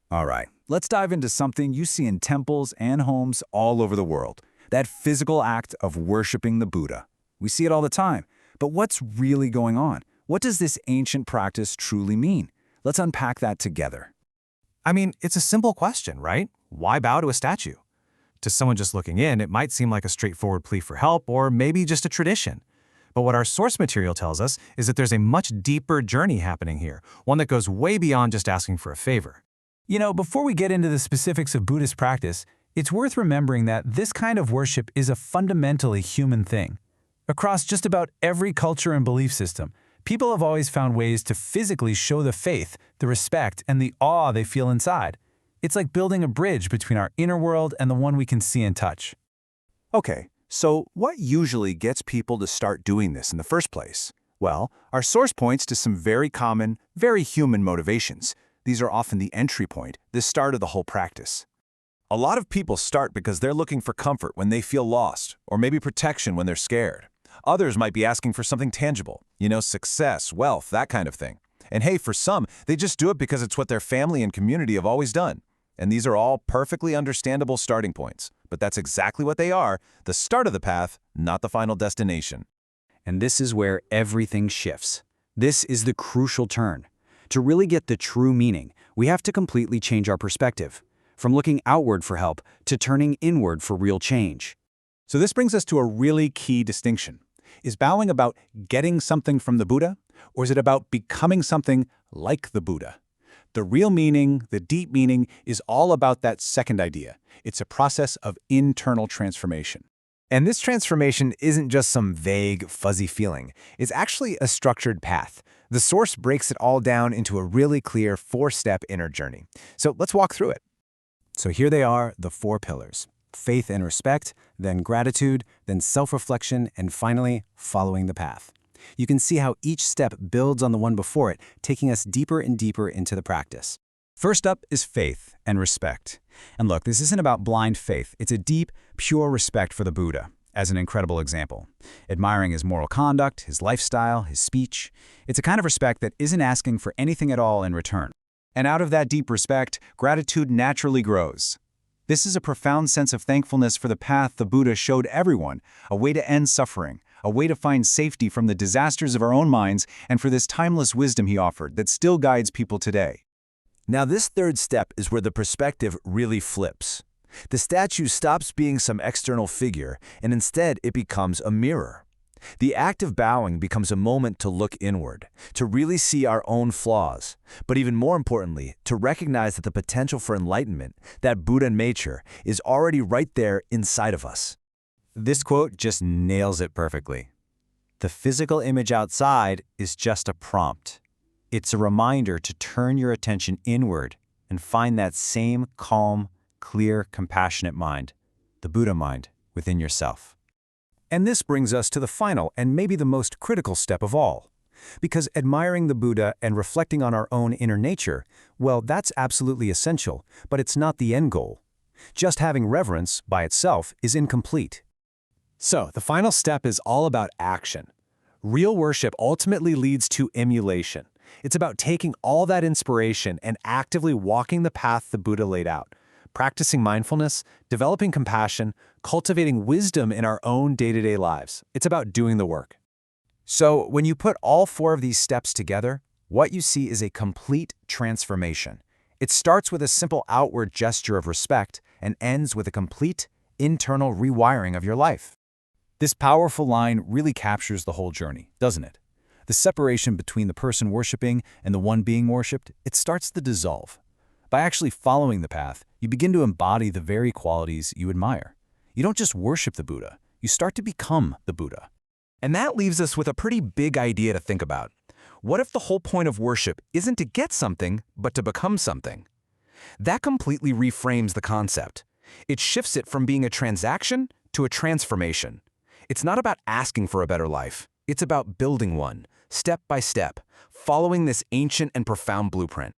All right, let's dive into something you see in temples and homes all over the world, that physical act of worshiping the Buddha. We see it all the time, but what's really going on? What does this ancient practice truly mean? Let's unpack that together. I mean, it's a simple question, right? Why bow to a statue? To someone just looking in, it might seem like a straightforward plea for help or maybe just a tradition. But what our source material tells us is that there's a much deeper journey happening here, one that goes way beyond just asking for a favor. Before we get into the specifics of Buddhist practice, it's worth remembering that this kind of worship is a fundamentally human thing. Across just about every culture and belief system, people have always found ways to physically show the faith, the respect, and the awe they feel inside. It's like building a bridge between our inner world and the one we can see and touch. Okay, so what usually gets people to start doing this in the first place? Well, our source points to some very common, very human motivations. These are often the entry point, the start of the whole practice. A lot of people start because they're looking for comfort when they feel lost, or maybe protection when they're scared. Others might be asking for something tangible, success, wealth, that kind of thing. And hey, for some, they just do it because it's what their family and community have always done. And these are all perfectly understandable starting points. But that's exactly what they are, the start of the path, not the final destination. And this is where everything shifts. This is the crucial turn. To really get the true meaning, we have to completely change our perspective, from looking outward for help to turning inward for real change. So this brings us to a really key distinction. Is bowing about getting something from the Buddha, or is it about becoming something like the Buddha? The real meaning, the deep meaning, is all about that second idea. It's a process of internal transformation. And this transformation isn't just some vague, fuzzy feeling. It's actually a structured path. The source breaks it all down into a really clear 4-step inner journey. So let's walk through it. So here they are, the 4 pillars: faith and respect, then gratitude, then self-reflection, and finally, following the path. You can see how each step builds on the one before it, taking us deeper and deeper into the practice. First up is faith and respect. And look, this isn't about blind faith. It's a deep, pure respect for the Buddha, as an incredible example. Admiring his moral conduct, his lifestyle, his speech. It's a kind of respect that isn't asking for anything at all in return. And out of that deep respect, gratitude naturally grows. This is a profound sense of thankfulness for the path the Buddha showed everyone, a way to end suffering, a way to find safety from the disasters of our own minds, and for this timeless wisdom he offered that still guides people today. Now this third step is where the perspective really flips. The statue stops being some external figure, and instead it becomes a mirror. The act of bowing becomes a moment to look inward, to really see our own flaws, but even more importantly, to recognize that the potential for enlightenment, that Buddha nature, is already right there inside of us. This quote just nails it perfectly. The physical image outside is just a prompt. It's a reminder to turn your attention inward and find that same calm, clear, compassionate mind, the Buddha mind, within yourself. And this brings us to the final and maybe the most critical step of all. Because admiring the Buddha and reflecting on our own inner nature, well, that's absolutely essential, but it's not the end goal. Just having reverence by itself is incomplete. So the final step is all about action. Real worship ultimately leads to emulation. It's about taking all that inspiration and actively walking the path the Buddha laid out, practicing mindfulness, developing compassion, cultivating wisdom in our own day-to-day lives. It's about doing the work. So when you put all 4 of these steps together, what you see is a complete transformation. It starts with a simple outward gesture of respect and ends with a complete internal rewiring of your life. This powerful line really captures the whole journey, doesn't it? The separation between the person worshiping and the one being worshipped, it starts to dissolve. By actually following the path, you begin to embody the very qualities you admire. You don't just worship the Buddha, you start to become the Buddha. And that leaves us with a pretty big idea to think about. What if the whole point of worship isn't to get something, but to become something? That completely reframes the concept. It shifts it from being a transaction to a transformation. It's not about asking for a better life. It's about building one, step by step, following this ancient and profound blueprint.